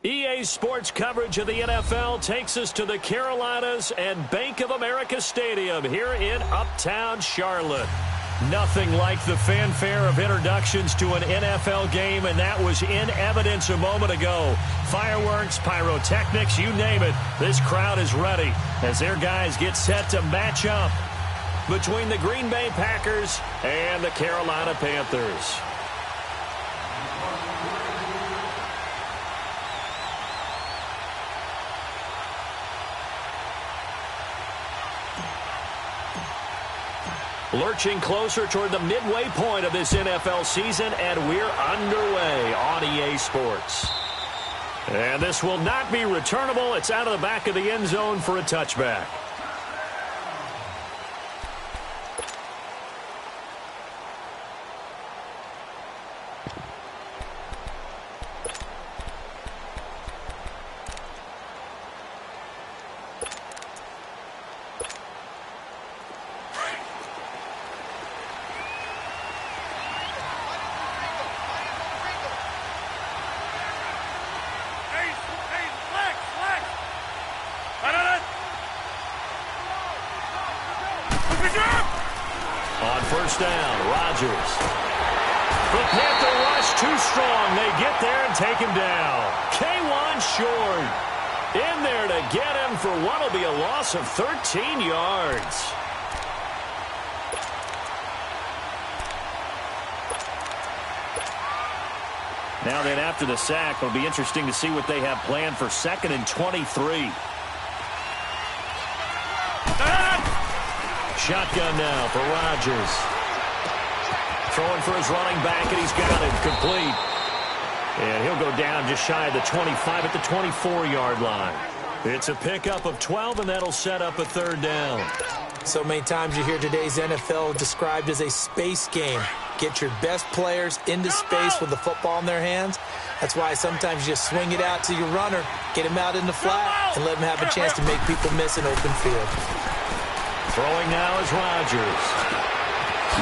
EA Sports coverage of the NFL takes us to the Carolinas and Bank of America Stadium here in Uptown Charlotte. Nothing like the fanfare of introductions to an NFL game, and that was in evidence a moment ago. Fireworks, pyrotechnics, you name it. This crowd is ready as their guys get set to match up between the Green Bay Packers and the Carolina Panthers. Lurching closer toward the midway point of this NFL season, and we're underway on EA Sports. And this will not be returnable. It's out of the back of the end zone for a touchback. On first down, Rodgers. The Panther rush too strong. They get there and take him down. K1 short. In there to get him for what will be a loss of 13 yards. Now then, after the sack, it'll be interesting to see what they have planned for 2nd and 23. Shotgun now for Rodgers. Throwing for his running back, and he's got it complete. And he'll go down just shy of the 25 at the 24-yard line. It's a pickup of 12, and that'll set up a 3rd down. So many times you hear today's NFL described as a space game. Get your best players into space with the football in their hands. That's why sometimes you just swing it out to your runner, get him out in the flat, and let him have a chance to make people miss an open field. Throwing now is Rodgers.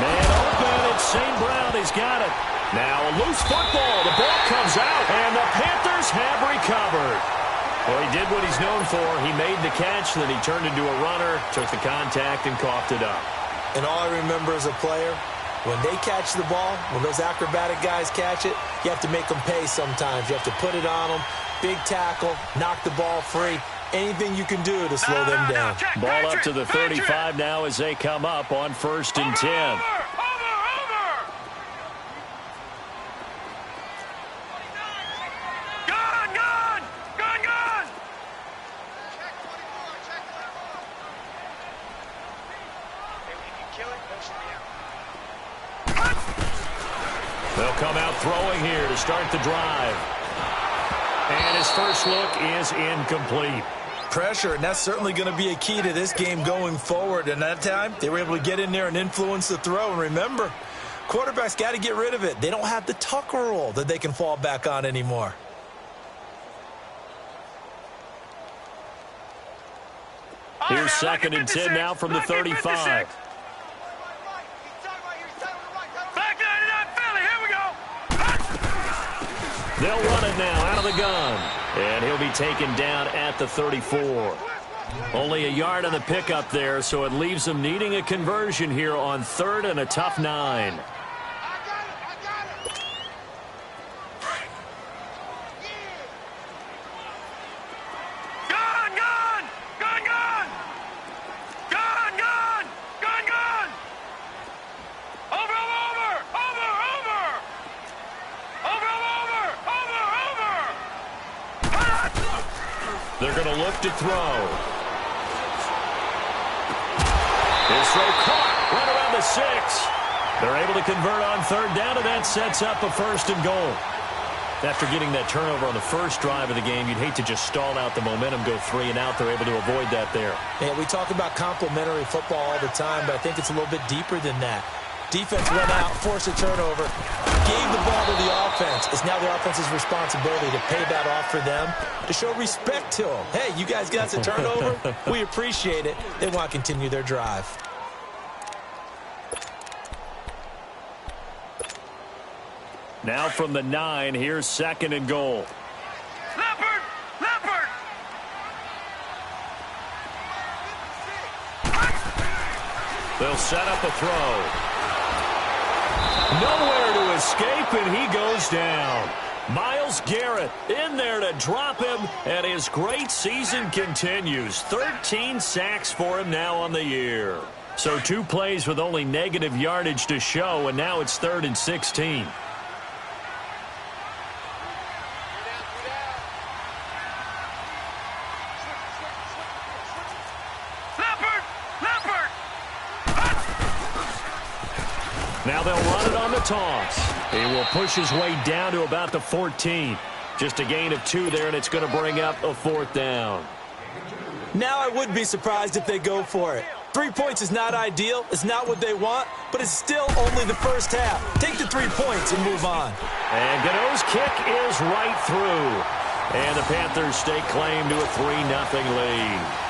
Man open, it's St. Brown. He's got it. Now a loose football. The ball comes out, and the Panthers have recovered. Well, he did what he's known for. He made the catch, then he turned into a runner, took the contact, and coughed it up. And all I remember as a player, when they catch the ball, when those acrobatic guys catch it, you have to make them pay sometimes. You have to put it on them, big tackle, knock the ball free. Anything you can do to slow them down. Ball up to the 35 now as they come up on 1st and 10. They'll come out throwing here to start the drive. And his first look is incomplete. Pressure, and that's certainly going to be a key to this game going forward. And that time, they were able to get in there and influence the throw. And remember, quarterbacks got to get rid of it. They don't have the Tucker rule that they can fall back on anymore. Here's 2nd and 10 now from the 35. They'll run it now out of the gun. And he'll be taken down at the 34. Only a yard on the pickup there, so it leaves them needing a conversion here on 3rd and a tough 9. They're going to look to throw. His throw caught right around the 6. They're able to convert on 3rd down, and that sets up a 1st and goal. After getting that turnover on the first drive of the game, you'd hate to just stall out the momentum, go 3 and out. They're able to avoid that there. Yeah, we talk about complementary football all the time, but I think it's a little bit deeper than that. Defense went out, forced a turnover, gave the ball to the offense. It's now the offense's responsibility to pay that off for them, to show respect to them. Hey, you guys got a turnover? We appreciate it. They want to continue their drive. Now from the 9, here's 2nd and goal. Snapper! They'll set up a throw. Nowhere to escape, and he goes down. Myles Garrett in there to drop him, and his great season continues. 13 sacks for him now on the year. So 2 plays with only negative yardage to show, and now it's 3rd and 16. Now they'll run it on the toss. He will push his way down to about the 14. Just a gain of 2 there, and it's going to bring up a 4th down. Now I would be surprised if they go for it. 3 points is not ideal. It's not what they want, but it's still only the first half. Take the 3 points and move on. And Gano's kick is right through. And the Panthers stake claim to a 3-0 lead.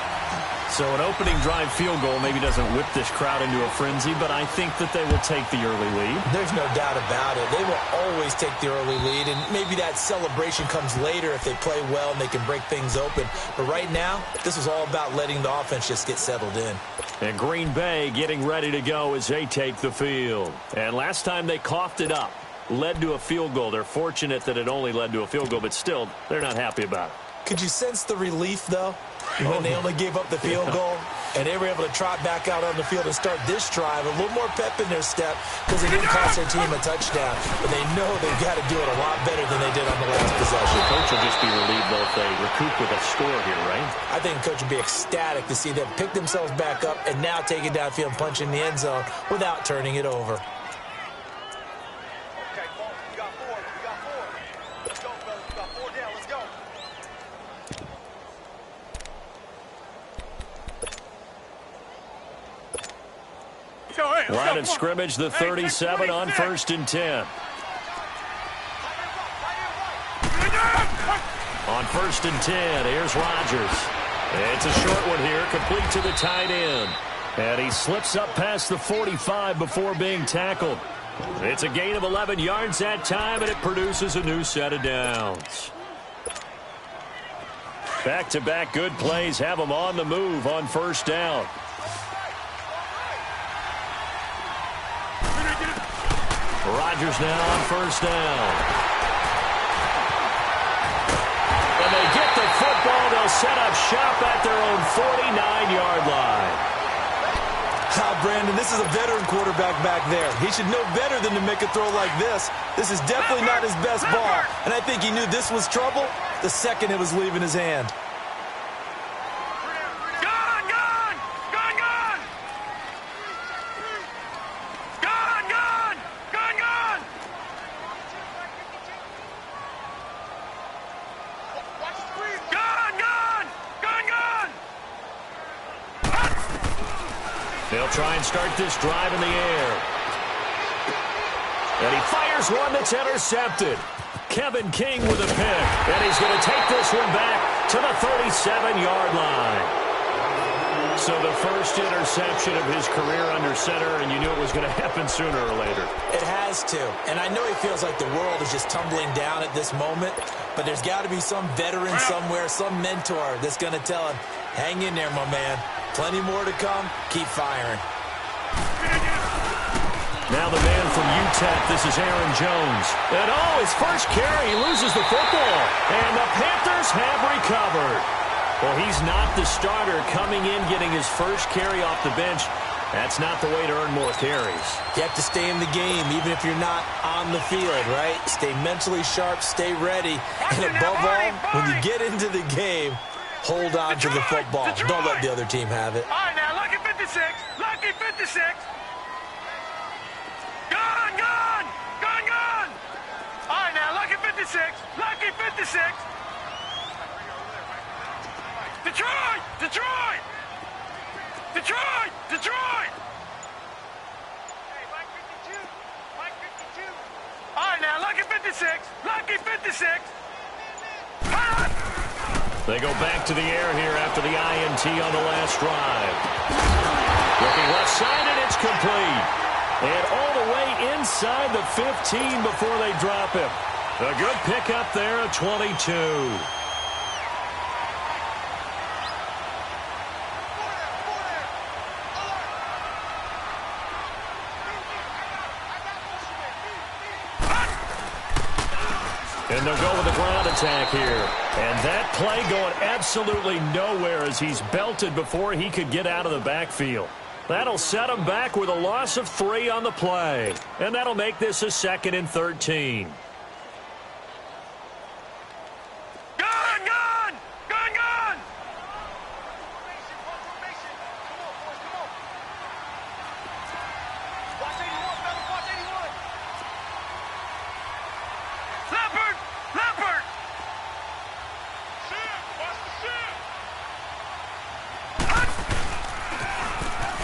So an opening drive field goal maybe doesn't whip this crowd into a frenzy, but I think that they will take the early lead. There's no doubt about it. They will always take the early lead, and maybe that celebration comes later if they play well and they can break things open. But right now, this is all about letting the offense just get settled in. And Green Bay getting ready to go as they take the field. And last time they coughed it up, led to a field goal. They're fortunate that it only led to a field goal, but still, they're not happy about it. Could you sense the relief, though, when they only gave up the field goal and they were able to trot back out on the field and start this drive? A little more pep in their step because it didn't cost their team a touchdown. But they know they've got to do it a lot better than they did on the last possession. The coach will just be relieved, though, if they recoup with a score here, right? I think the coach would be ecstatic to see them pick themselves back up and now take it downfield and punch in the end zone without turning it over. Line of scrimmage, the 37 on 1st and 10. On 1st and 10, here's Rodgers. It's a short one here, complete to the tight end. And he slips up past the 45 before being tackled. It's a gain of 11 yards that time, and it produces a new set of downs. Back-to-back good plays have them on the move on 1st down. Rodgers now on 1st down. And they get the football. They'll set up shop at their own 49-yard line. Brandon, this is a veteran quarterback back there. He should know better than to make a throw like this. This is definitely not his best ball. And I think he knew this was trouble the second it was leaving his hand. They'll try and start this drive in the air. And he fires one that's intercepted. Kevin King with a pick. And he's going to take this one back to the 37-yard line. So the first interception of his career under center, and you knew it was going to happen sooner or later. It has to. And I know he feels like the world is just tumbling down at this moment, but there's got to be some veteran somewhere, some mentor that's going to tell him, hang in there, my man. Plenty more to come. Keep firing. Now the man from UTEP, this is Aaron Jones. And his first carry, he loses the football. And the Panthers have recovered. Well, he's not the starter coming in, getting his first carry off the bench. That's not the way to earn more carries. You have to stay in the game, even if you're not on the field, right? Stay mentally sharp, stay ready. And above all, when you get into the game, hold on to the football. Don't let the other team have it. All right, now, lucky 56. Lucky 56. Gone, gone. Gone, gone. All right, now, lucky 56. Lucky 56. Detroit! Detroit! Detroit! Detroit! Hey, Mike 52. Mike 52. All right, now, lucky 56. Lucky 56. They go back to the air here after the INT on the last drive. Looking left side, and it's complete. And all the way inside the 15 before they drop him. A good pickup there at 22. And they'll go with the ground attack here. And that play going absolutely nowhere as he's belted before he could get out of the backfield. That'll set him back with a loss of 3 on the play. And that'll make this a 2nd and 13.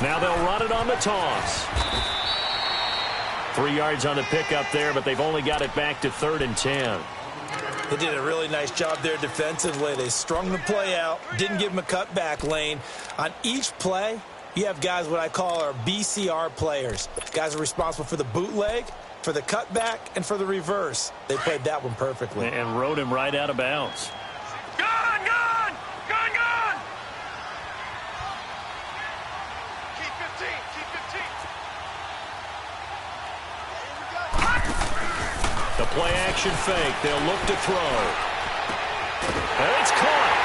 Now they'll run it on the toss. 3 yards on the pickup there, but they've only got it back to 3rd and 10. They did a really nice job there defensively. They strung the play out, didn't give them a cutback lane. On each play, you have guys what I call our BCR players. Guys are responsible for the bootleg, for the cutback, and for the reverse. They played that one perfectly. And rode him right out of bounds. The play-action fake. They'll look to throw. And it's caught.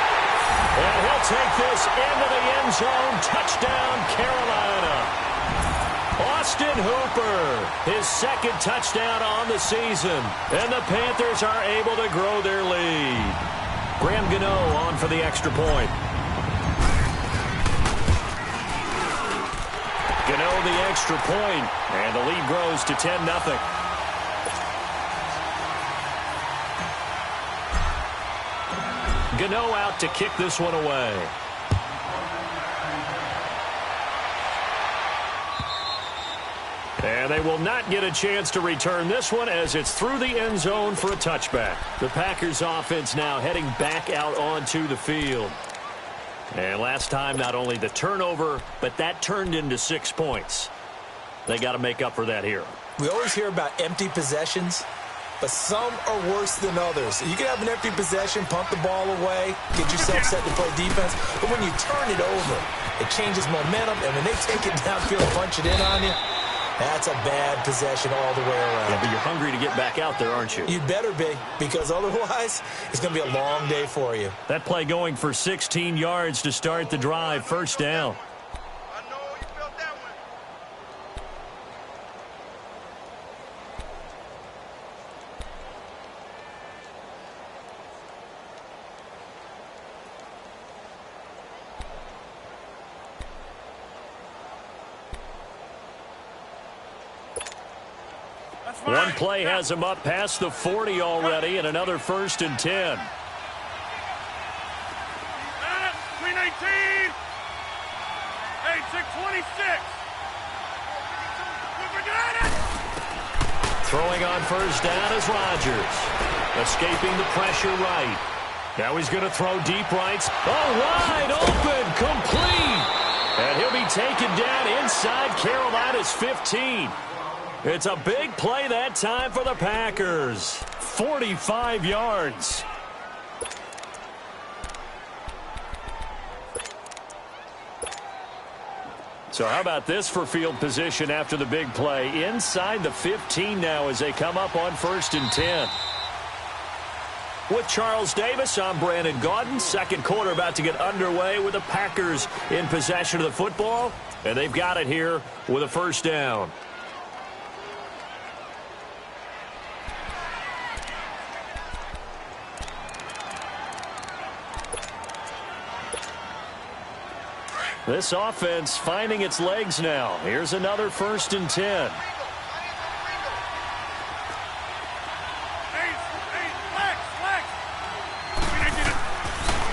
And he'll take this into the end zone. Touchdown, Carolina. Austin Hooper, his 2nd touchdown on the season. And the Panthers are able to grow their lead. Graham Gano on for the extra point. Gano the extra point. And the lead grows to 10-0. Gano out to kick this one away. And they will not get a chance to return this one as it's through the end zone for a touchback. The Packers offense now heading back out onto the field. And last time, not only the turnover, but that turned into 6 points. They got to make up for that here. We always hear about empty possessions, but some are worse than others. You can have an empty possession, pump the ball away, get yourself set to play defense. But when you turn it over, it changes momentum. And when they take it downfield and punch it in on you, that's a bad possession all the way around. Yeah, but you're hungry to get back out there, aren't you? You better be, because otherwise it's going to be a long day for you. That play going for 16 yards to start the drive. 1st down. One play has him up past the 40 already, and another 1st and 10. 319. 626. Throwing on 1st down is Rodgers. Escaping the pressure right. Now he's going to throw deep rights. Oh, wide open, complete. And he'll be taken down inside Carolina's 15. It's a big play that time for the Packers. 45 yards. So how about this for field position after the big play? Inside the 15 now as they come up on 1st and 10. With Charles Davis, I'm Brandon Gaudin. 2nd quarter about to get underway with the Packers in possession of the football. And they've got it here with a 1st down. This offense finding its legs now. Here's another 1st and 10.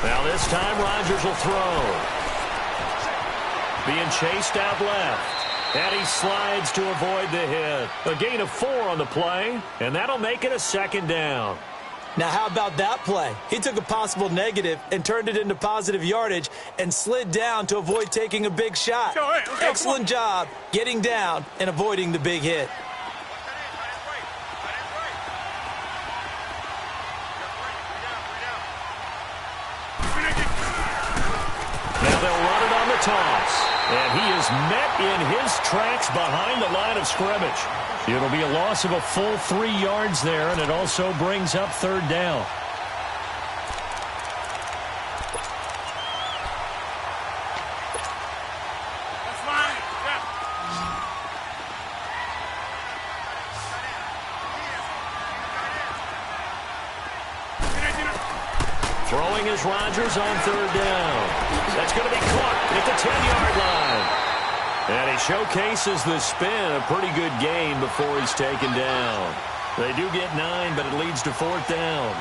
Now this time Rodgers will throw. Being chased out left. And he slides to avoid the hit. A gain of 4 on the play, and that'll make it a 2nd down. Now, how about that play? He took a possible negative and turned it into positive yardage and slid down to avoid taking a big shot. Excellent job getting down and avoiding the big hit. Now they'll run it on the toss. And he is met in his tracks behind the line of scrimmage. It'll be a loss of a full 3 yards there, and it also brings up third down. Throwing is Rodgers on third down. That's going to be caught at the 10-yard line. And he showcases the spin, a pretty good game before he's taken down. They do get 9, but it leads to fourth down.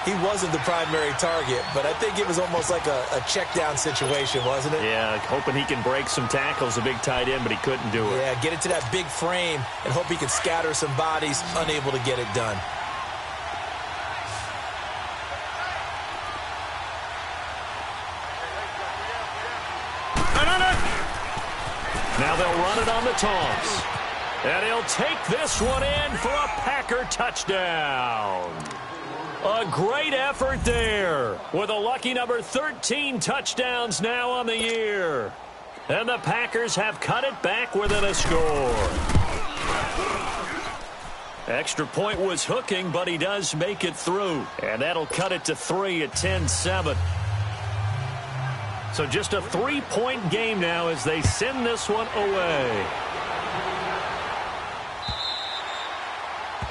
He wasn't the primary target, but I think it was almost like a check down situation, wasn't it? Yeah, hoping he can break some tackles, a big tight end, but he couldn't do it. Yeah, get it to that big frame and hope he can scatter some bodies, unable to get it done. Now they'll run it on the toss. And he'll take this one in for a Packer touchdown. A great effort there with a lucky number 13 touchdowns now on the year. And the Packers have cut it back within a score. Extra point was hooking, but he does make it through. And that'll cut it to 3 at 10-7. So just a 3-point game now as they send this one away.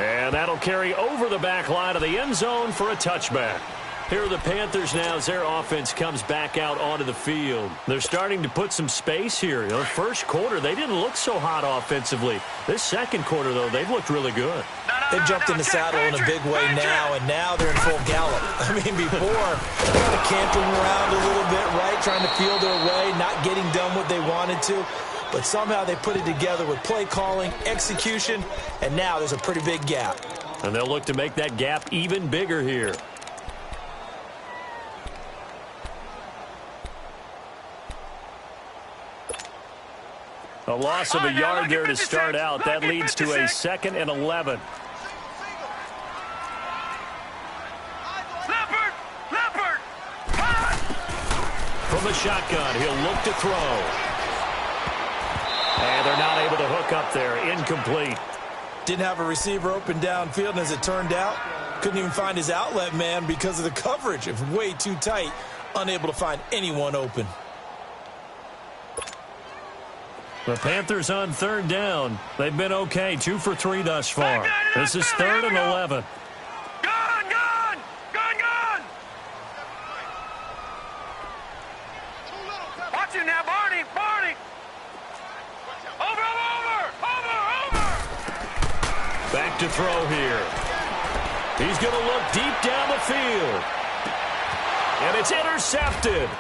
And that'll carry over the back line of the end zone for a touchback. Here are the Panthers now as their offense comes back out onto the field. They're starting to put some space here. You know, first quarter, they didn't look so hot offensively. This second quarter, though, they've looked really good. They've jumped in the saddle in a big way now, and now they're in full gallop. I mean, before, kind of cantering around a little bit, right, trying to feel their way, not getting done what they wanted to. But somehow they put it together with play calling, execution, and now there's a pretty big gap. And they'll look to make that gap even bigger here. A loss of a yard there to start out. That leads to a 2nd and 11. From the shotgun, he'll look to throw. And they're not able to hook up there. Incomplete. Didn't have a receiver open downfield, and as it turned out, couldn't even find his outlet man because of the coverage. It was way too tight, unable to find anyone open. The Panthers on third down. They've been okay, 2 for 3 thus far. This is 3rd and 11. Watch it now, Barney. Over. Back to throw here. He's going to look deep down the field. And it's intercepted.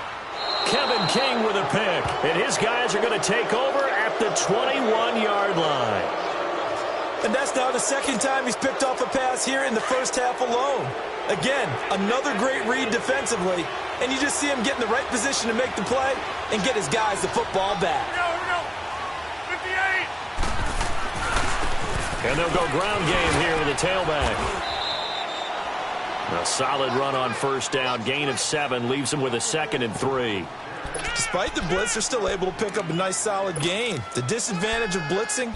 Kevin King with a pick. And his guys are going to take over at the 21-yard line. And that's now the second time he's picked off a pass here in the first half alone. Again, another great read defensively. And you just see him get in the right position to make the play and get his guys the football back. Here we go. 58. And they'll go ground game here with the tailback. A solid run on first down. Gain of 7 leaves them with a 2nd and 3. Despite the blitz, they're still able to pick up a nice solid gain. The disadvantage of blitzing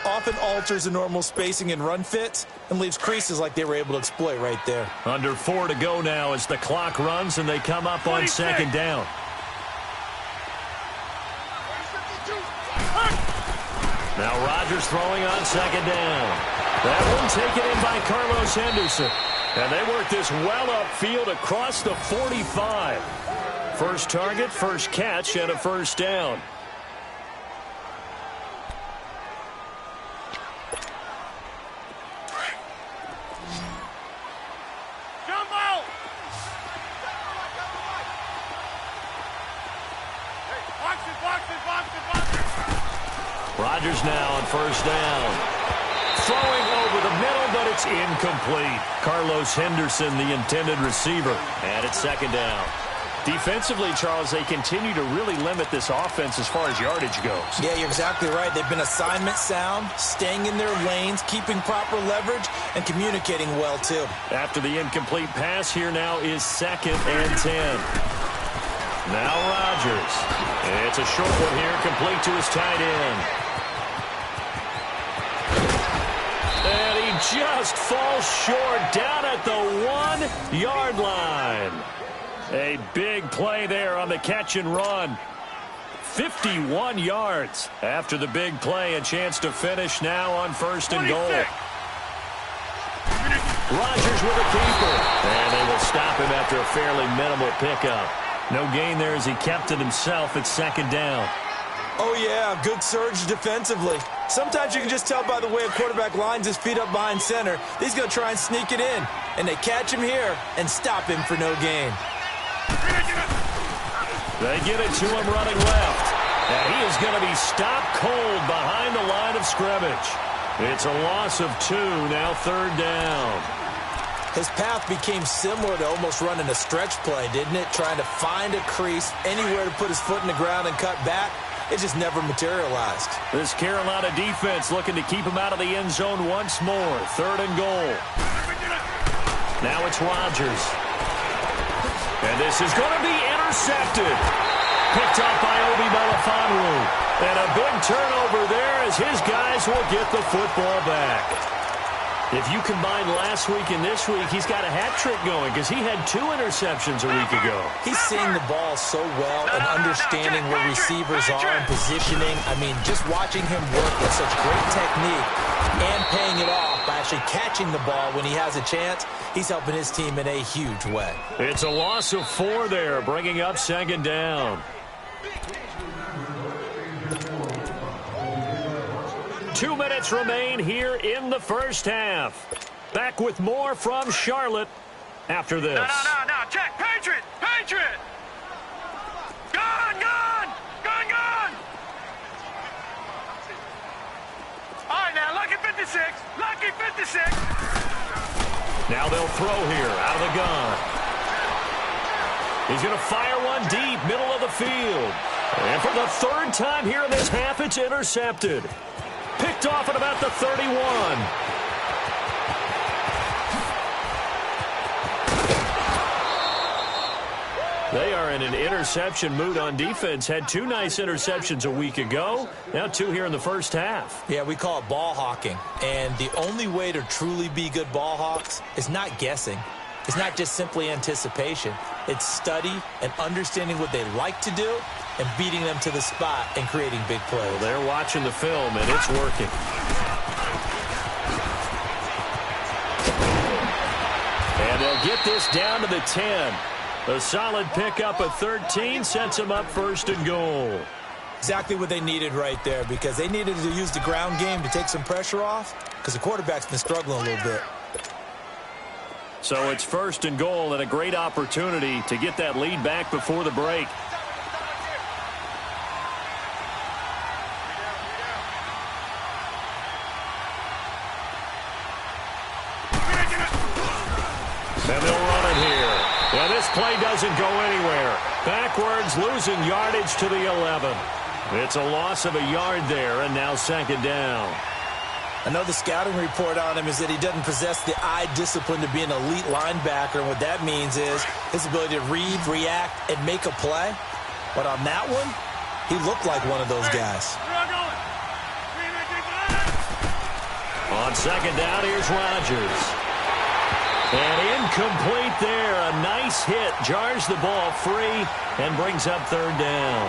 often alters the normal spacing and run fits and leaves creases like they were able to exploit right there. Under 4 to go now as the clock runs and they come up on 2nd down. Now Rodgers throwing on 2nd down. That one taken in by Carlos Henderson. And they work this well upfield across the 45. First target, first catch, and a first down. Jumbo! Box it. Rodgers now on first down. Throwing over the middle, but it's incomplete. Carlos Henderson, the intended receiver. And it's 2nd down. Defensively, Charles, they continue to really limit this offense as far as yardage goes. Yeah, you're exactly right. They've been assignment sound, staying in their lanes, keeping proper leverage, and communicating well, too. After the incomplete pass, here now is 2nd and 10. Now Rodgers. It's a short one here, complete to his tight end. And he just falls short down at the 1-yard line. A big play there on the catch and run. 51 yards after the big play. A chance to finish now on 1st and goal. Rodgers with a keeper. And they will stop him after a fairly minimal pickup. No gain there as he kept it himself at 2nd down. Oh, yeah, good surge defensively. Sometimes you can just tell by the way a quarterback lines his feet up behind center. He's going to try and sneak it in. And they catch him here and stop him for no gain. They get it to him running left. And he is going to be stopped cold behind the line of scrimmage. It's a loss of 2, now 3rd down. His path became similar to almost running a stretch play, didn't it? Trying to find a crease, anywhere to put his foot in the ground and cut back. It just never materialized. This Carolina defense looking to keep him out of the end zone once more. 3rd and goal. Now it's Rodgers. And this is going to be intercepted. Picked up by Obi Melifonwu. And a big turnover there as his guys will get the football back. If you combine last week and this week, he's got a hat trick going because he had 2 interceptions a week ago. He's seeing the ball so well and understanding where receivers are and positioning. I mean, just watching him work with such great technique and paying it off by actually catching the ball when he has a chance, he's helping his team in a huge way. It's a loss of 4 there, bringing up 2nd down. 2 minutes remain here in the first half. Back with more from Charlotte after this. No. Check. Patriot. Gone. All right, now, lucky 56. Now they'll throw here out of the gun. He's going to fire one deep, middle of the field. And for the 3rd time here in this half, it's intercepted. Picked off at about the 31. They are in an interception mood on defense. Had 2 nice interceptions a week ago. Now 2 here in the first half. Yeah, we call it ball hawking. And the only way to truly be good ball hawks is not guessing. It's not just simply anticipation. It's study and understanding what they like to do and beating them to the spot and creating big plays. Well, they're watching the film, and it's working. And they'll get this down to the 10. A solid pickup of 13 sets them up 1st and goal. Exactly what they needed right there because they needed to use the ground game to take some pressure off because the quarterback's been struggling a little bit. So it's 1st and goal and a great opportunity to get that lead back before the break. And they'll run it here. And this play doesn't go anywhere. Backwards, losing yardage to the 11. It's a loss of a yard there, and now 2nd down. I know the scouting report on him is that he doesn't possess the eye discipline to be an elite linebacker. And what that means is his ability to read, react, and make a play. But on that one, he looked like one of those guys. On 2nd down, here's Rodgers. And incomplete there. A nice hit. Jars the ball free and brings up 3rd down.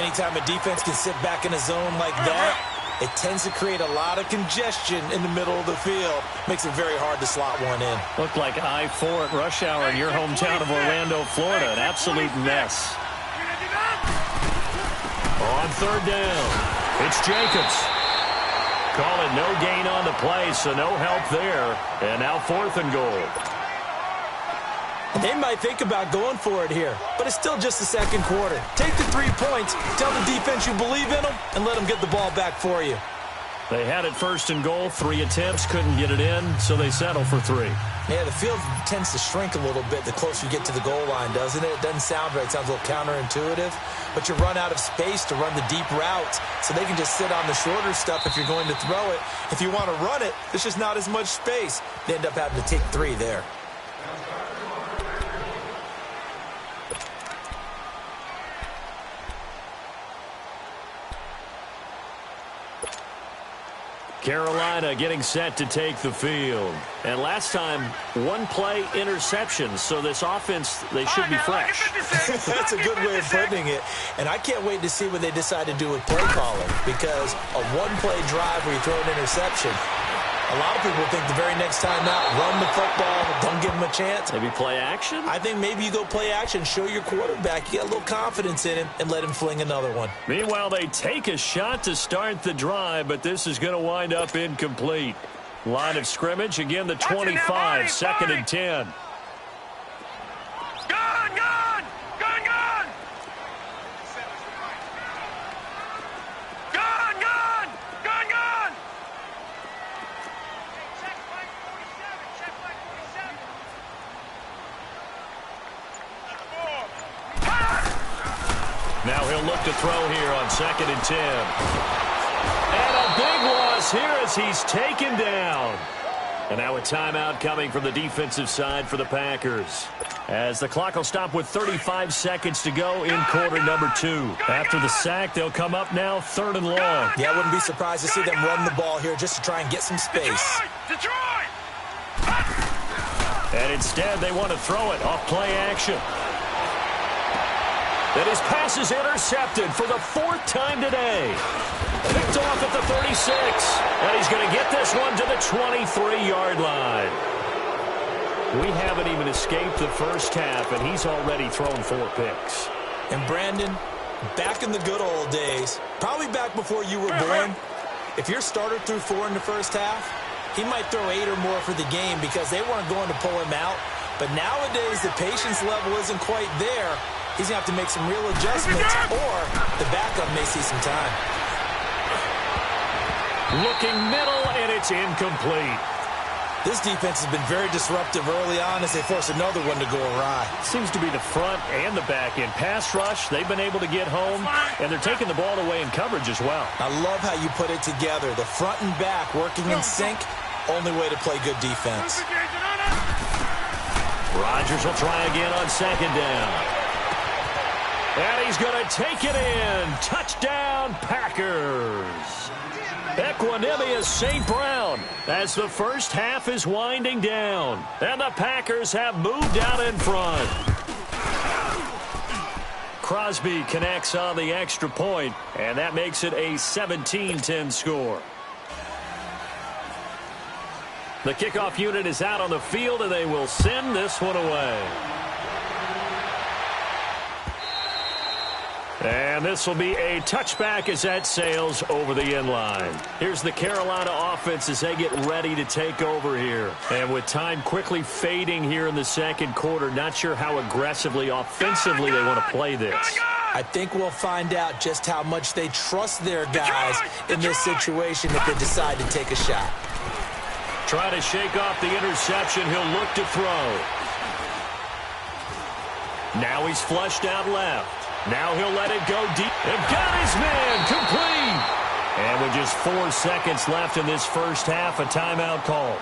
Anytime a defense can sit back in a zone like that, it tends to create a lot of congestion in the middle of the field. Makes it very hard to slot one in. Looked like I-4 at rush hour in your hometown of Orlando, Florida. An absolute mess. On 3rd down, it's Jacobs. Call it no gain on the play, so no help there. And now 4th and goal. They might think about going for it here, but it's still just the 2nd quarter. Take the 3 points, tell the defense you believe in them, and let them get the ball back for you. They had it 1st and goal, 3 attempts, couldn't get it in, so they settle for 3. Yeah, the field tends to shrink a little bit the closer you get to the goal line, doesn't it? It doesn't sound right. It sounds a little counterintuitive, but you run out of space to run the deep routes, so they can just sit on the shorter stuff if you're going to throw it. If you want to run it, there's just not as much space. They end up having to take 3 there. Carolina getting set to take the field. And last time, one-play interception. So this offense, they should be fresh. That's a good way of putting it. And I can't wait to see what they decide to do with play calling. Because a one-play drive where you throw an interception, a lot of people think the very next time out, run the football, don't give them a chance. Maybe play action? I think maybe you go play action, show your quarterback, you get a little confidence in him, and let him fling another one. Meanwhile, they take a shot to start the drive, but this is going to wind up incomplete. Line of scrimmage, again, the 25, second and 10. Now he'll look to throw here on second and 10. And a big loss here as he's taken down. And now a timeout coming from the defensive side for the Packers. As the clock will stop with 35 seconds to go in quarter number 2. After the sack, they'll come up now 3rd and long. Yeah, I wouldn't be surprised to see them run the ball here just to try and get some space. Detroit! And instead, they want to throw it off play action. And his pass is intercepted for the 4th time today. Picked off at the 36. And he's going to get this one to the 23-yard line. We haven't even escaped the first half, and he's already thrown 4 picks. And Brandon, back in the good old days, probably back before you were born, if your starter threw 4 in the first half, he might throw 8 or more for the game because they weren't going to pull him out. But nowadays, the patience level isn't quite there. He's going to have to make some real adjustments, or the backup may see some time. Looking middle, and it's incomplete. This defense has been very disruptive early on as they force another one to go awry. Seems to be the front and the back end. Pass rush, they've been able to get home, and they're taking the ball away in coverage as well. I love how you put it together. The front and back working in sync, only way to play good defense. Rodgers will try again on second down. And he's going to take it in. Touchdown, Packers. Equanimous St. Brown as the first half is winding down. And the Packers have moved out in front. Crosby connects on the extra point, and that makes it a 17-10 score. The kickoff unit is out on the field, and they will send this one away. And this will be a touchback as that sails over the end line. Here's the Carolina offense as they get ready to take over here. And with time quickly fading here in the second quarter, not sure how aggressively, offensively they want to play this. I think we'll find out just how much they trust their guys in this situation if they decide to take a shot. Trying to shake off the interception. He'll look to throw. Now he's flushed out left. Now he'll let it go deep. And got his man complete. And with just 4 seconds left in this first half, a timeout called.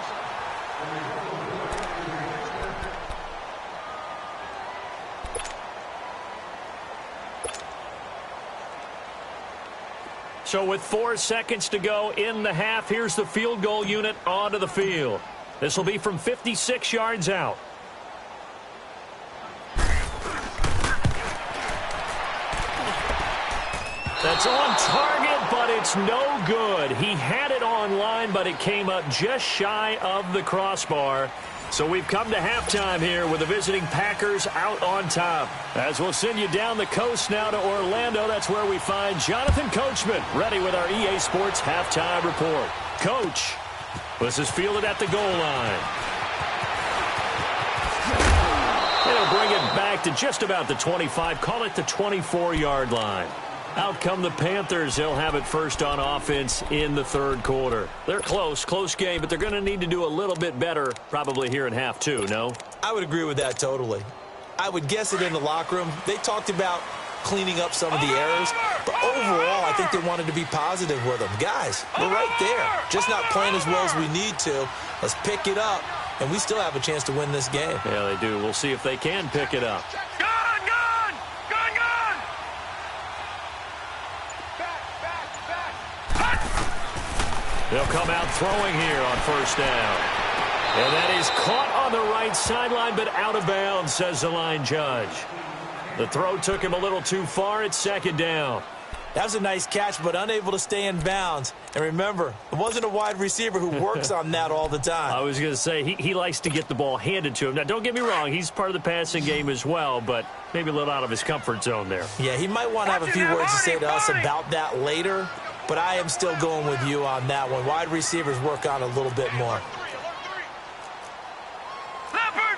So with 4 seconds to go in the half, here's the field goal unit onto the field. This will be from 56 yards out. That's on target, but it's no good. He had it on line, but it came up just shy of the crossbar. So we've come to halftime here with the visiting Packers out on top. As we'll send you down the coast now to Orlando, that's where we find Jonathan Coachman ready with our EA Sports halftime report. Coach, this is fielded at the goal line. It'll bring it back to just about the 25, call it the 24-yard line. Out come the Panthers. They'll have it first on offense in the third quarter. They're close game, but they're going to need to do a little bit better probably here in half two, no? I would agree with that totally. I would guess it in the locker room. They talked about cleaning up some of the errors, but overall, I think they wanted to be positive with them. Guys, we're right there. Just not playing as well as we need to. Let's pick it up, and we still have a chance to win this game. Yeah, they do. We'll see if they can pick it up. They'll come out throwing here on first down. And that is caught on the right sideline, but out of bounds, says the line judge. The throw took him a little too far. It's second down. That was a nice catch, but unable to stay in bounds. And remember, it wasn't a wide receiver who works on that all the time. I was going to say, he likes to get the ball handed to him. Now, don't get me wrong, he's part of the passing game as well, but maybe a little out of his comfort zone there. Yeah, he might want to have a few words to say to us about that later, but I am still going with you on that one. Wide receivers work on a little bit more. Leopard!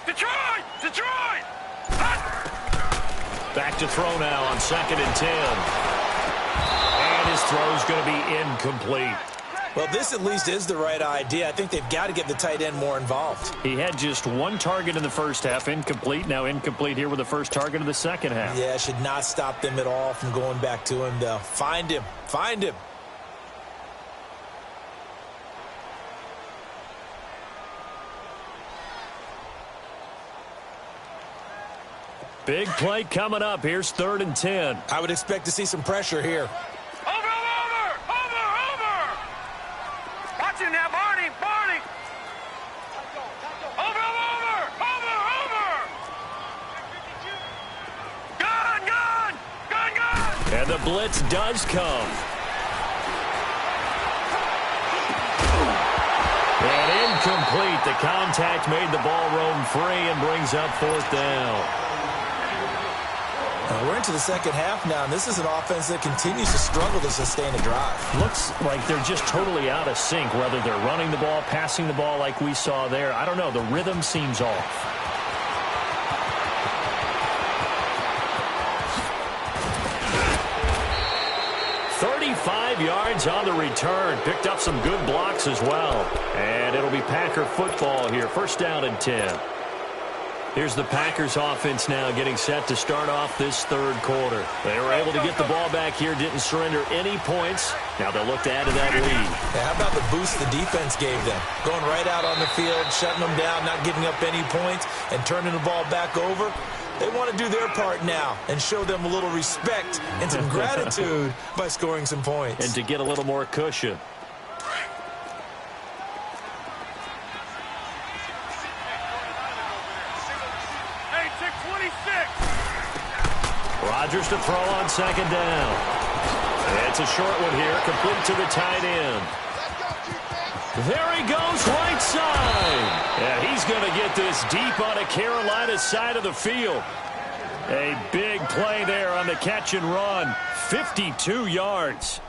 Detroit! Back to throw now on 2nd and 10. And his throw's going to be incomplete. Well, this at least is the right idea. I think they've got to get the tight end more involved. He had just one target in the first half, incomplete. Now incomplete here with the first target of the second half. Yeah, should not stop them at all from going back to him, though. Find him. Big play coming up. Here's 3rd and 10. I would expect to see some pressure here. Over! Watch him now, Barney! Over! Gun! And the blitz does come. And incomplete. The contact made the ball roam free and brings up 4th down. We're into the second half now, and this is an offense that continues to struggle to sustain a drive. Looks like they're just totally out of sync, whether they're running the ball, passing the ball like we saw there. I don't know. The rhythm seems off. "35 yards on the return." Picked up some good blocks as well. And it'll be Packer football here. 1st down and 10. Here's the Packers offense now getting set to start off this 3rd quarter. They were able to get the ball back here, didn't surrender any points. Now they'll look to add to that lead. Yeah, how about the boost the defense gave them? Going right out on the field, shutting them down, not giving up any points, and turning the ball back over. They want to do their part now and show them a little respect and some gratitude by scoring some points. And to get a little more cushion. Rodgers to throw on 2nd down. It's a short one here, complete to the tight end. There he goes, right side. Yeah, he's going to get this deep on a Carolina side of the field. A big play there on the catch and run. 52 yards.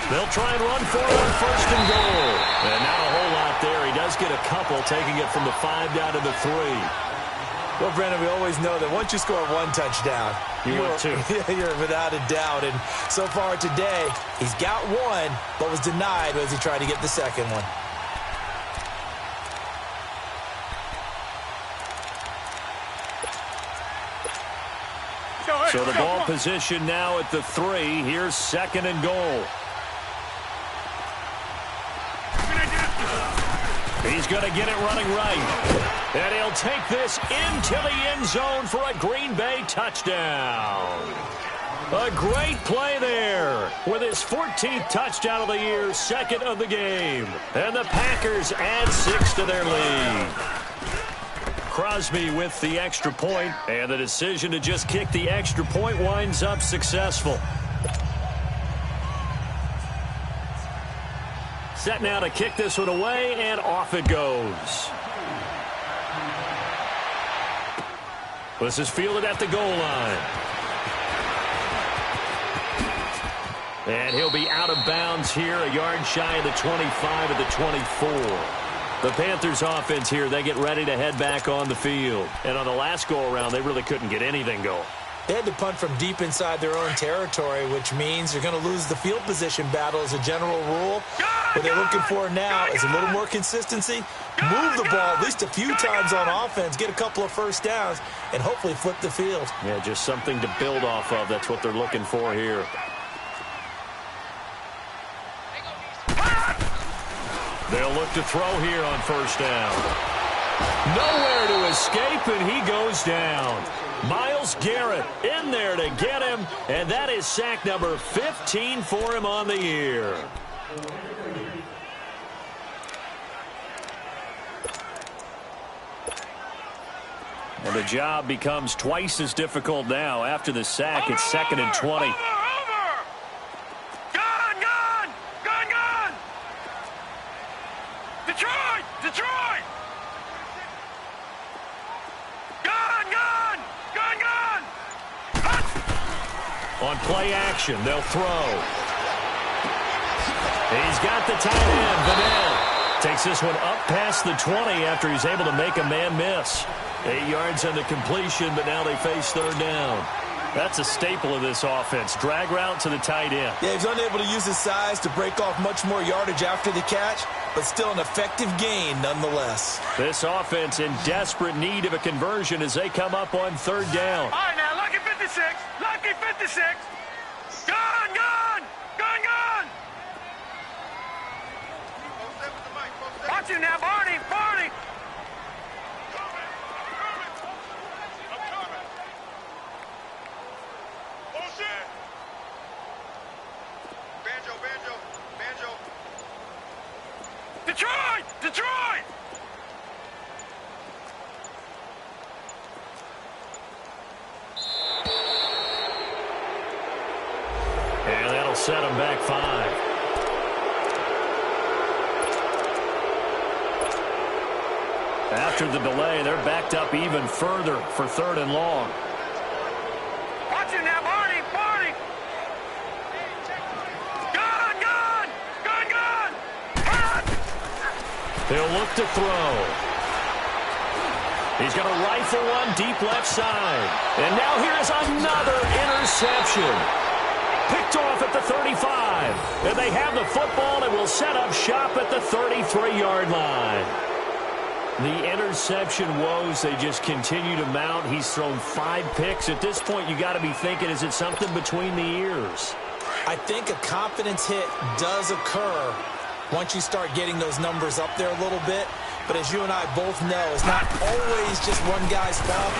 They'll try and run for it on 1st and goal. And not a whole lot there. He does get a couple, taking it from the 5 down to the 3. Well, Brandon, we always know that once you score one touchdown, you're 2. You're without a doubt. And so far today, he's got one, but was denied as he tried to get the second one. So the ball position now at the 3. Here's 2nd and goal. He's going to get it running right. And he'll take this into the end zone for a Green Bay touchdown. A great play there with his 14th touchdown of the year, 2nd of the game. And the Packers add 6 to their lead. Crosby with the extra point, and the decision to just kick the extra point winds up successful. Set now to kick this one away, and off it goes. This is fielded at the goal line. And he'll be out of bounds here, a yard shy of the 25 of the 24. The Panthers offense here, they get ready to head back on the field. And on the last go-around, they really couldn't get anything going. They had to punt from deep inside their own territory, which means you're going to lose the field position battle as a general rule. What they're looking for now is a little more consistency, move the ball at least a few times on offense, get a couple of first downs, and hopefully flip the field. Yeah, just something to build off of. That's what they're looking for here. They'll look to throw here on first down. Nowhere to escape, and he goes down. Myles Garrett in there to get him, and that is sack number 15 for him on the year. And the job becomes twice as difficult now. After the sack, it's 2nd and 20. Gun! Detroit! Detroit! Gun! On play action, they'll throw. He's got the tight end, Vanell. Takes this one up past the 20 after he's able to make a man miss. 8 yards on the completion, but now they face third down. That's a staple of this offense. Drag route to the tight end. Yeah, he's unable to use his size to break off much more yardage after the catch, but still an effective gain nonetheless. This offense in desperate need of a conversion as they come up on third down. All right, now, lucky 56. Lucky 56. Gun! Watch him now, Barney! Detroit! And that'll set him back 5. After the delay, they're backed up even further for 3rd and long. Watch him now, Barney! He'll look to throw. He's going to rifle one deep left side. And now here's another interception. Picked off at the 35. And they have the football and will set up shop at the 33-yard line. The interception woes, they just continue to mount. He's thrown 5 picks. At this point, you got to be thinking, is it something between the ears? I think a confidence hit does occur once you start getting those numbers up there a little bit. But as you and I both know, it's not always just one guy's fault.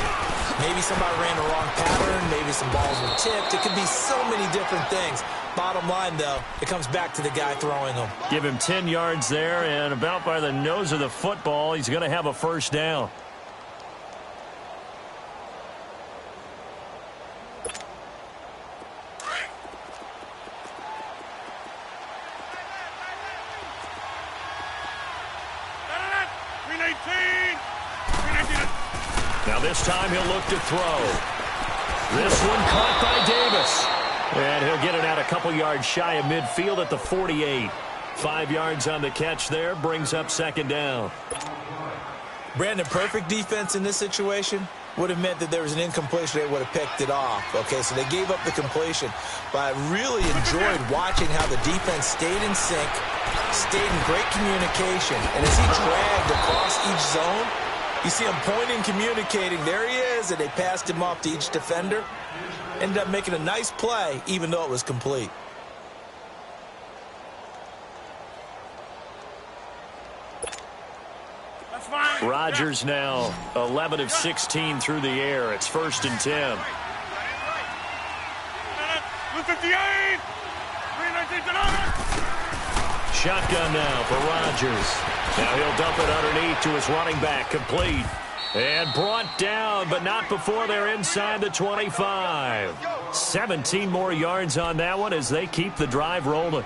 Maybe somebody ran the wrong pattern. Maybe some balls were tipped. It could be so many different things. Bottom line, though, it comes back to the guy throwing them. Give him 10 yards there, and about by the nose of the football, he's going to have a first down. Now this time he'll look to throw. This one caught by Davis. And he'll get it out a couple yards shy of midfield at the 48. 5 yards on the catch there, brings up 2nd down. Brandon, perfect defense in this situation would have meant that there was an incompletion. They would have picked it off. Okay, so they gave up the completion. But I really enjoyed watching how the defense stayed in sync, stayed in great communication. And as he dragged across each zone, you see him pointing, communicating. There he is, and they passed him off to each defender. Ended up making a nice play, even though it was complete. That's fine. Rodgers now 11 of 16 through the air. It's 1st and 10. 58. Shotgun now for Rodgers. Now he'll dump it underneath to his running back, complete. And brought down, but not before they're inside the 25. 17 more yards on that one as they keep the drive rolling.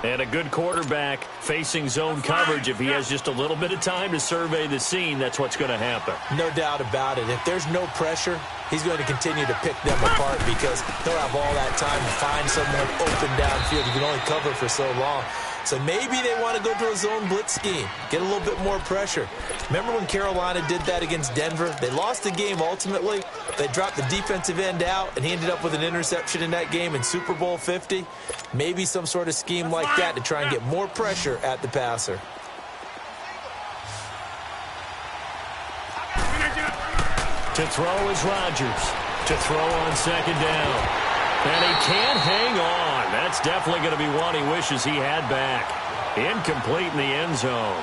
And a good quarterback facing zone coverage. If he has just a little bit of time to survey the scene, that's what's going to happen. No doubt about it. If there's no pressure, he's going to continue to pick them apart because he'll have all that time to find someone open downfield. You can only cover for so long. So maybe they want to go to a zone blitz scheme, get a little bit more pressure. Remember when Carolina did that against Denver? They lost the game ultimately. They dropped the defensive end out, and he ended up with an interception in that game in Super Bowl 50. Maybe some sort of scheme like that to try and get more pressure at the passer. To throw is Rodgers. To throw on second down. And he can't hang on. That's definitely going to be one he wishes he had back. Incomplete in the end zone.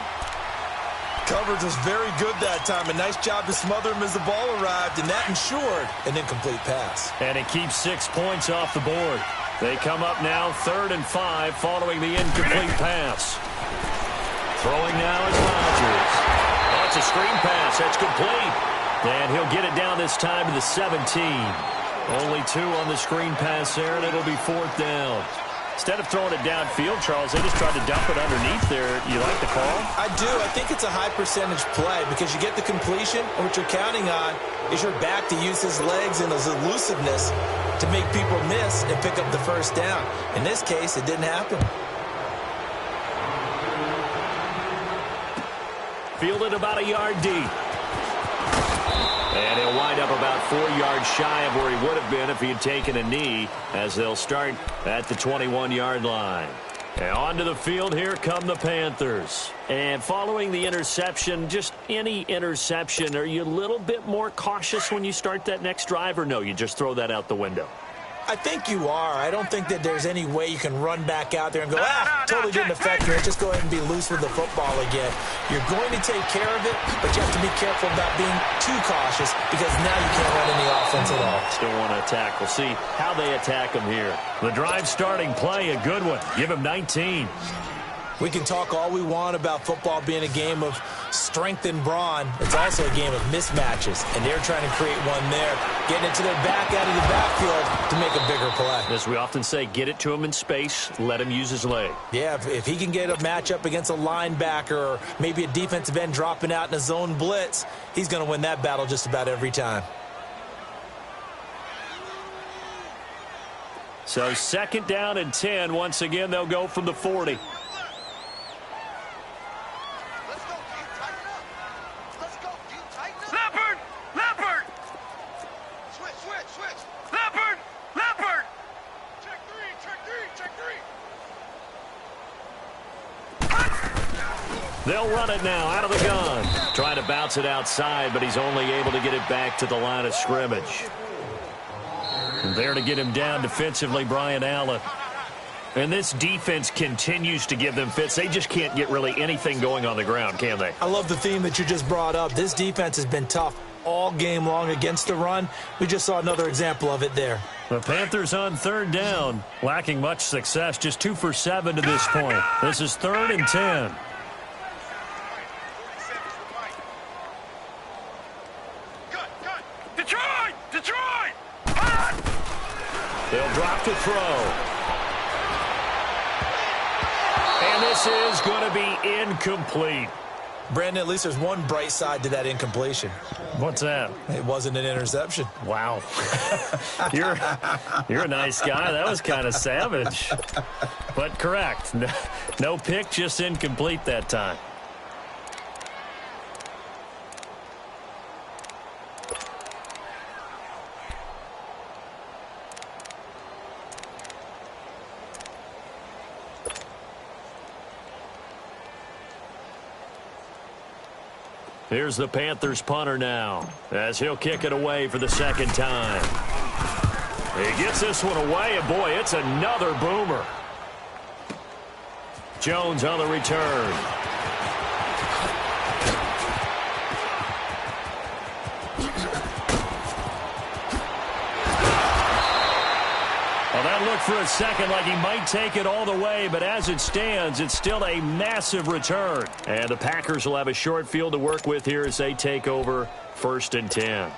Coverage was very good that time. A nice job to smother him as the ball arrived, and that ensured an incomplete pass. And it keeps 6 points off the board. They come up now 3rd and 5 following the incomplete pass. Throwing now is Rodgers. Oh, it's a screen pass. That's complete. And he'll get it down this time to the 17. Only 2 on the screen pass there, and it'll be 4th down. Instead of throwing it downfield, Charles, they just tried to dump it underneath there. You like the call? I do. I think it's a high percentage play because you get the completion, and what you're counting on is your back to use his legs and his elusiveness to make people miss and pick up the first down. In this case, it didn't happen. Fielded about a yard deep. And he'll wind up about 4 yards shy of where he would have been if he had taken a knee, as they'll start at the 21-yard line. And onto the field, here come the Panthers. And following the interception, just any interception, are you a little bit more cautious when you start that next drive, or no, you just throw that out the window? I think you are. I don't think that there's any way you can run back out there and go, totally didn't affect me. Just go ahead and be loose with the football again. You're going to take care of it, but you have to be careful about being too cautious because now you can't run any offense at all. Still want to attack. We'll see how they attack him here. The drive starting play, a good one. Give him 19. We can talk all we want about football being a game of strength and brawn. It's also a game of mismatches, and they're trying to create one there, getting it to their back out of the backfield to make a bigger play. As we often say, get it to him in space, let him use his leg. Yeah, if he can get a matchup against a linebacker or maybe a defensive end dropping out in a zone blitz, he's going to win that battle just about every time. So 2nd down and 10. Once again, they'll go from the 40. They'll run it now out of the gun. Trying to bounce it outside, but he's only able to get it back to the line of scrimmage. And there to get him down defensively, Brian Allen. And this defense continues to give them fits. They just can't get really anything going on the ground, can they? I love the theme that you just brought up. This defense has been tough all game long against the run. We just saw another example of it there. The Panthers on 3rd down, lacking much success, just 2 for 7 to this point. This is 3rd and 10. They'll drop to throw. And this is going to be incomplete. Brandon, at least there's one bright side to that incompletion. What's that? It wasn't an interception. Wow. You're a nice guy. That was kind of savage. But correct. No pick, just incomplete that time. Here's the Panthers punter now, as he'll kick it away for the 2nd time. He gets this one away, and boy, it's another boomer. Jones on the return. Well, that looked for a second like he might take it all the way, but as it stands, it's still a massive return. And the Packers will have a short field to work with here as they take over 1st and 10.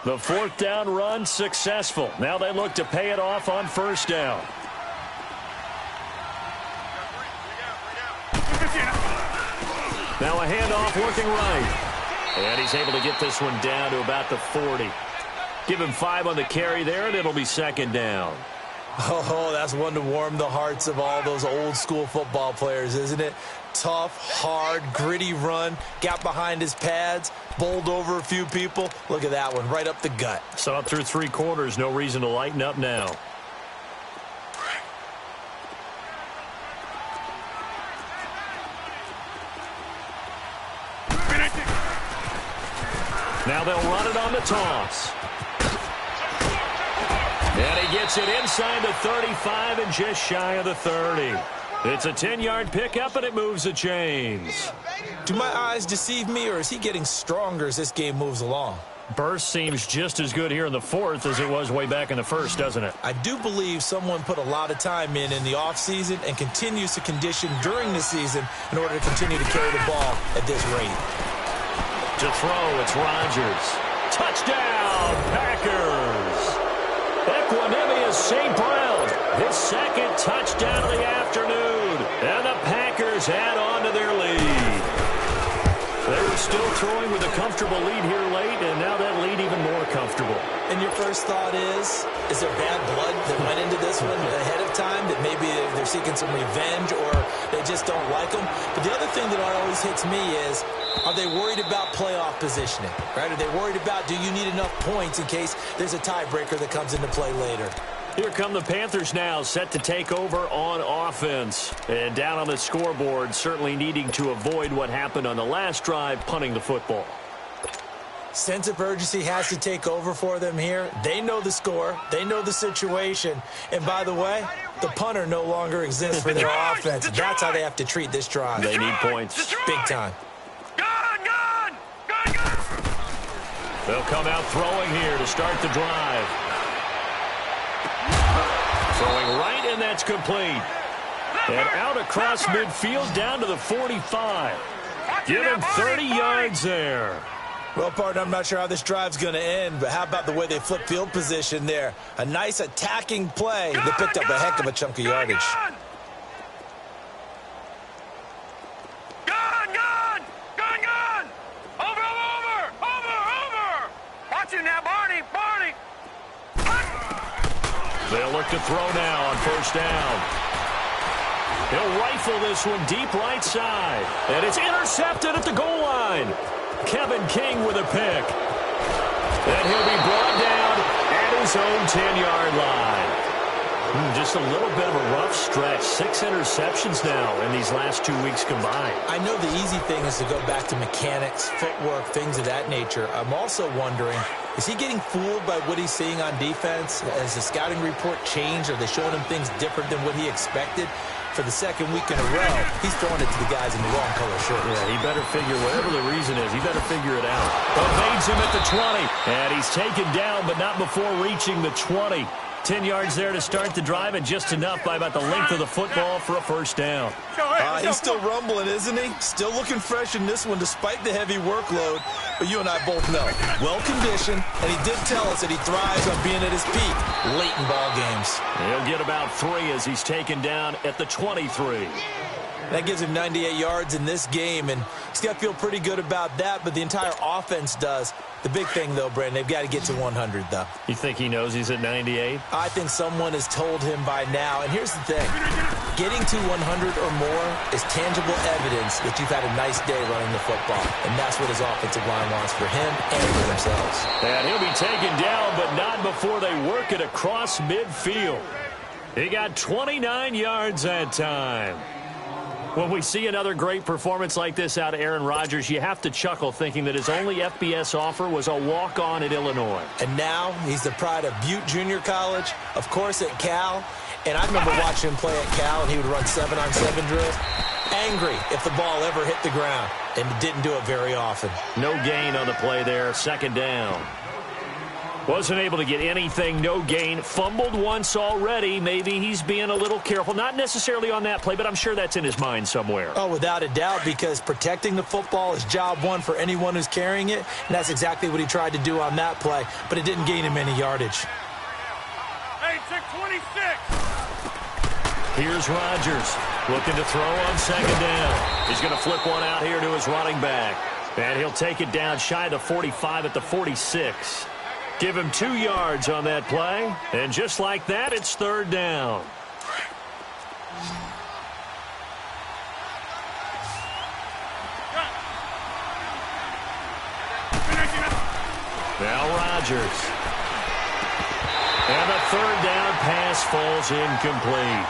The 4th down run successful. Now they look to pay it off on 1st down. Now a handoff working right. And he's able to get this one down to about the 40. Give him 5 on the carry there, and it'll be 2nd down. Oh, that's one to warm the hearts of all those old school football players, isn't it? Tough, hard, gritty run, got behind his pads, bowled over a few people. Look at that one, right up the gut. So up through 3 quarters, no reason to lighten up now. Now they'll run it on the toss. And he gets it inside the 35 and just shy of the 30. It's a 10-yard pickup, and it moves the chains. Do my eyes deceive me, or is he getting stronger as this game moves along? Burst seems just as good here in the 4th as it was way back in the 1st, doesn't it? I do believe someone put a lot of time in the offseason and continues to condition during the season in order to continue to carry the ball at this rate. To throw, it's Rodgers. Touchdown, Packers! Equanimous St. Brown, his 2nd touchdown of the afternoon. And the Packers add on to their lead. They were still throwing with a comfortable lead here late, and now that lead even more comfortable. And your first thought is there bad blood that went into this one ahead of time, that maybe they're seeking some revenge or they just don't like them? But the other thing that always hits me is, are they worried about playoff positioning? Right? Are they worried about, do you need enough points in case there's a tiebreaker that comes into play later? Here come the Panthers now, set to take over on offense. And down on the scoreboard, certainly needing to avoid what happened on the last drive, punting the football. Sense of urgency has to take over for them here. They know the score. They know the situation. And by the way, the punter no longer exists for their offense. That's how they have to treat this drive. They need points. Big time. Gun! They'll come out throwing here to start the drive. Throwing right, and that's complete. And out across midfield down to the 45. Give him 30 yards there. Well, partner, I'm not sure how this drive's going to end, but how about the way they flip field position there? A nice attacking play that picked up a heck of a chunk of yardage. Gun! Over! Watch it now, Barney! They'll look to throw now on first down. He'll rifle this one deep right side. And it's intercepted at the goal line. Kevin King with a pick. And he'll be brought down at his own 10-yard line. Just a little bit of a rough stretch. 6 interceptions now in these last 2 weeks combined. I know the easy thing is to go back to mechanics, footwork, things of that nature. I'm also wondering, is he getting fooled by what he's seeing on defense? Has the scouting report changed? Are they showing him things different than what he expected? For the 2nd week in a row, he's throwing it to the guys in the wrong color shirts. Yeah, he better figure, whatever the reason is, he better figure it out. Evades him at the 20, and he's taken down, but not before reaching the 20. 10 yards there to start the drive, and just enough by about the length of the football for a first down. He's still rumbling, isn't he? Still looking fresh in this one despite the heavy workload. But you and I both know, well-conditioned, and he did tell us that he thrives on being at his peak late in ball games. He'll get about 3 as he's taken down at the 23. That gives him 98 yards in this game, and he's got to feel pretty good about that, but the entire offense does. The big thing, though, Brandon, they've got to get to 100, though. You think he knows he's at 98? I think someone has told him by now. And here's the thing. Getting to 100 or more is tangible evidence that you've had a nice day running the football. And that's what his offensive line wants for him and for themselves. And he'll be taken down, but not before they work it across midfield. He got 29 yards that time. When we see another great performance like this out of Aaron Rodgers, you have to chuckle thinking that his only FBS offer was a walk-on at Illinois. And now he's the pride of Butte Junior College, of course at Cal. And I remember watching him play at Cal, and he would run 7-on-7 drills. Angry if the ball ever hit the ground, and didn't do it very often. No gain on the play there, 2nd down. Wasn't able to get anything, no gain. Fumbled once already. Maybe he's being a little careful. Not necessarily on that play, but I'm sure that's in his mind somewhere. Oh, without a doubt, because protecting the football is job one for anyone who's carrying it. And that's exactly what he tried to do on that play, but it didn't gain him any yardage. Hey, 626. Here's Rodgers looking to throw on 2nd down. He's going to flip one out here to his running back. And he'll take it down shy of the 45 at the 46. Give him 2 yards on that play. And just like that, it's 3rd down. Now Rodgers. And the 3rd down pass falls incomplete.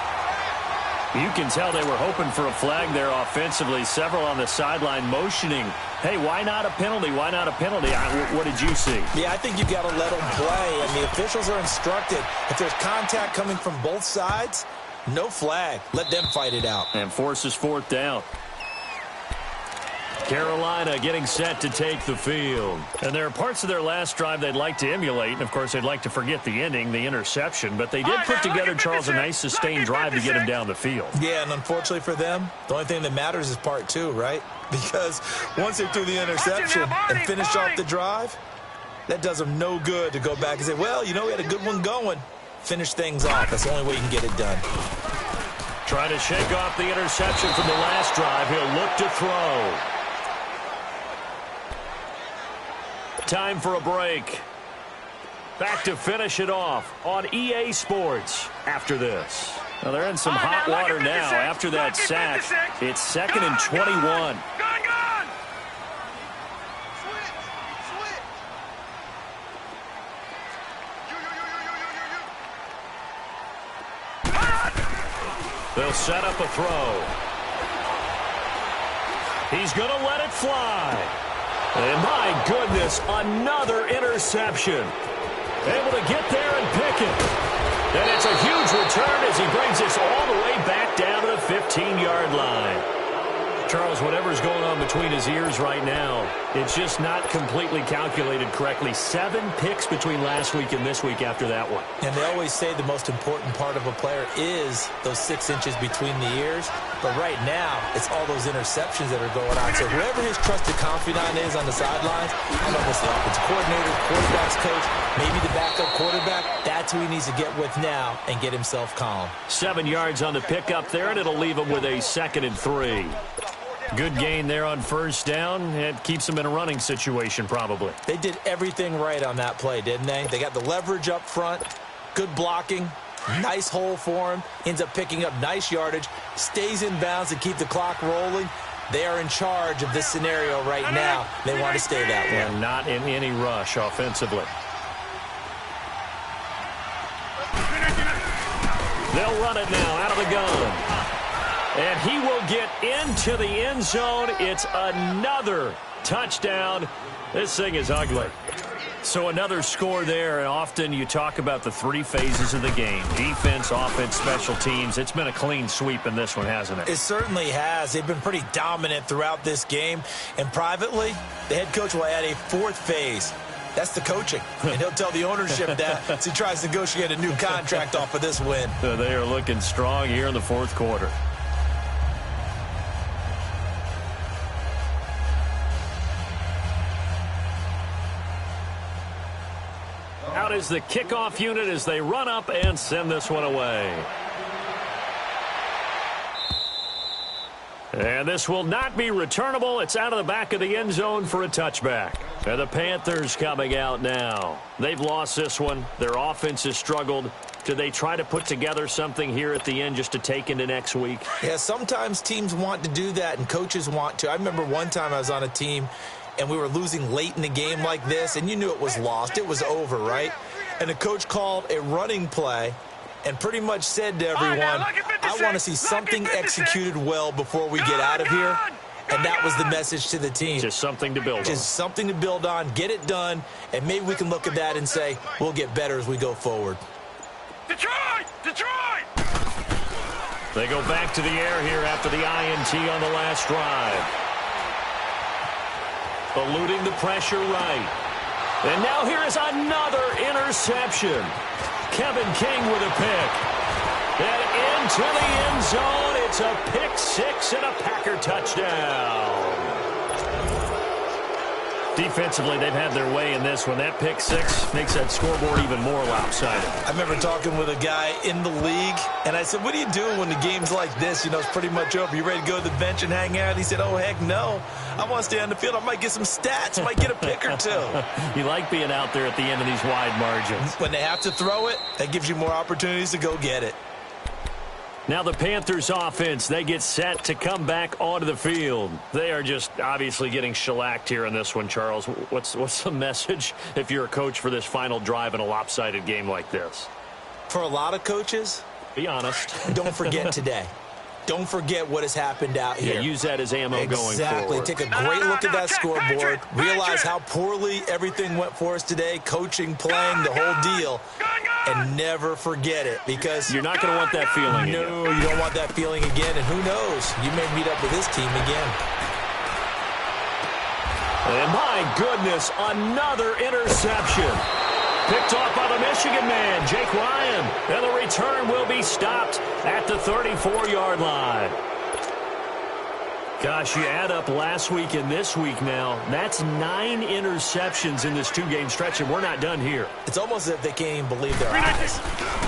You can tell they were hoping for a flag there offensively. Several on the sideline motioning, hey, why not a penalty? Why not a penalty? What did you see? Yeah, I think you've got to let them play, and the officials are instructed. If there's contact coming from both sides, no flag. Let them fight it out. And forces 4th down. Carolina getting set to take the field. And there are parts of their last drive they'd like to emulate. And, of course, they'd like to forget the ending, the interception. But they did put together, Charles, a nice sustained drive to get him down the field. Yeah, and unfortunately for them, the only thing that matters is part 2, right? Because once they threw the interception and finished off the drive, that does them no good to go back and say, well, you know, we had a good one going. Finish things off. That's the only way you can get it done. Trying to shake off the interception from the last drive. He'll look to throw. Time for a break. Back to finish it off on EA Sports after this. Well, they're in some hot water now after that sack. It's 2nd and 21. They'll set up a throw. He's going to let it fly. And my goodness, another interception. Able to get there and pick it. And it's a huge return as he brings this all the way back down to the 15-yard line. Charles, whatever's going on between his ears right now, it's just not completely calculated correctly. 7 picks between last week and this week after that one. And they always say the most important part of a player is those 6 inches between the ears. But right now, it's all those interceptions that are going on. So whoever his trusted confidant is on the sidelines, I don't know if it's the offensive coordinator, quarterback's coach, maybe the backup quarterback, that's who he needs to get with now and get himself calm. 7 yards on the pickup there, and it'll leave him with a 2nd and 3. Good gain there on 1st down. It keeps them in a running situation probably. They did everything right on that play, didn't they? They got the leverage up front, good blocking, nice hole for him, ends up picking up nice yardage, stays in bounds to keep the clock rolling. They are in charge of this scenario right now. They want to stay that way. And not in any rush offensively. They'll run it now out of the gun. And he will get into the end zone. It's another touchdown. This thing is ugly. So another score there, and often you talk about the 3 phases of the game. Defense, offense, special teams. It's been a clean sweep in this one, hasn't it? It certainly has. They've been pretty dominant throughout this game. And privately, the head coach will add a 4th phase. That's the coaching. And he'll tell the ownership that as he tries to negotiate a new contract off of this win. So they are looking strong here in the 4th quarter. Out is the kickoff unit as they run up and send this one away. And this will not be returnable. It's out of the back of the end zone for a touchback. And the Panthers coming out now. They've lost this one. Their offense has struggled. Do they try to put together something here at the end just to take into next week? Yeah, sometimes teams want to do that and coaches want to. I remember one time I was on a team and we were losing late in the game like this, and you knew it was lost. It was over, right? And the coach called a running play and pretty much said to everyone, I want to see something executed well before we get out of here. And that was the message to the team. Just something to build on. Just something to build on, get it done, and maybe we can look at that and say, we'll get better as we go forward. Detroit! Detroit! They go back to the air here after the INT on the last drive. Eluding the pressure right. And now here is another interception. Kevin King with a pick. And into the end zone. It's a pick 6 and a Packer touchdown. Defensively, they've had their way in this one. That pick six makes that scoreboard even more lopsided. I remember talking with a guy in the league, and I said, what do you do when the game's like this? You know, it's pretty much over. You ready to go to the bench and hang out? He said, oh, heck no. I want to stay on the field. I might get some stats. I might get a pick or two. You like being out there at the end of these wide margins. When they have to throw it, that gives you more opportunities to go get it. Now the Panthers offense, they get set to come back onto the field. They are just obviously getting shellacked here in this one, Charles. What's the message if you're a coach for this final drive in a lopsided game like this? For a lot of coaches, be honest. Don't forget today. Don't forget what has happened out here. Yeah, use that as ammo going forward. Exactly. Take a great look at that scoreboard. Realize how poorly everything went for us today. Coaching, playing, the whole deal. And never forget it, because you're not going to want that feeling again. No, you don't want that feeling again. And who knows? You may meet up with this team again. And my goodness, another interception. Picked off by the Michigan man, Jake Ryan. And the return will be stopped at the 34-yard line. Gosh, you add up last week and this week now, that's 9 interceptions in this two-game stretch, and we're not done here. It's almost as if they can't even believe their eyes.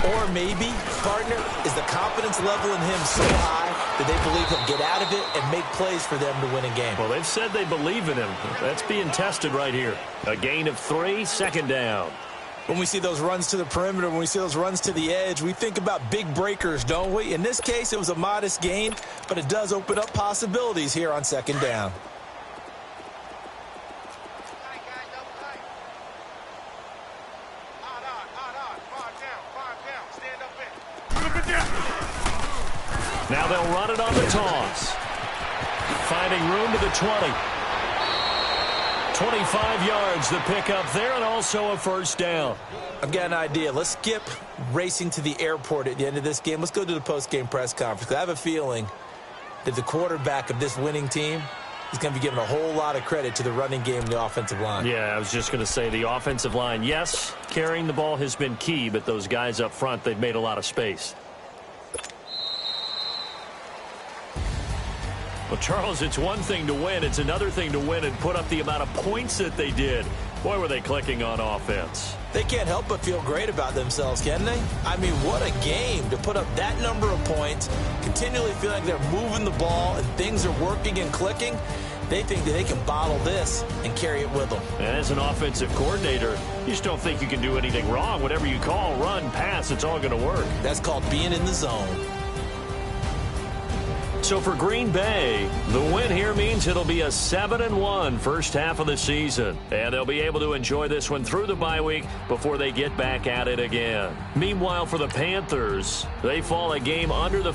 Or maybe, partner, is the confidence level in him so high that they believe he'll get out of it and make plays for them to win a game. Well, they've said they believe in him. That's being tested right here. A gain of 3, second down. When we see those runs to the perimeter, when we see those runs to the edge, we think about big breakers, don't we? In this case, it was a modest gain, but it does open up possibilities here on second down. Now they'll run it on the toss. Finding room to the 20. 25 yards the pickup there, and also a first down. I've got an idea. Let's skip racing to the airport at the end of this game. Let's go to the post-game press conference. I have a feeling that the quarterback of this winning team is going to be giving a whole lot of credit to the running game and the offensive line. Yeah, I was just going to say the offensive line, yes, carrying the ball has been key, but those guys up front, they've made a lot of space. Well, Charles, it's one thing to win. It's another thing to win and put up the amount of points that they did. Boy, were they clicking on offense. They can't help but feel great about themselves, can they? I mean, what a game to put up that number of points, continually feel like they're moving the ball and things are working and clicking. They think that they can bottle this and carry it with them. And as an offensive coordinator, you just don't think you can do anything wrong. Whatever you call, run, pass, it's all going to work. That's called being in the zone. So for Green Bay, the win here means it'll be a 7-1 first half of the season. And they'll be able to enjoy this one through the bye week before they get back at it again. Meanwhile, for the Panthers, they fall a game under the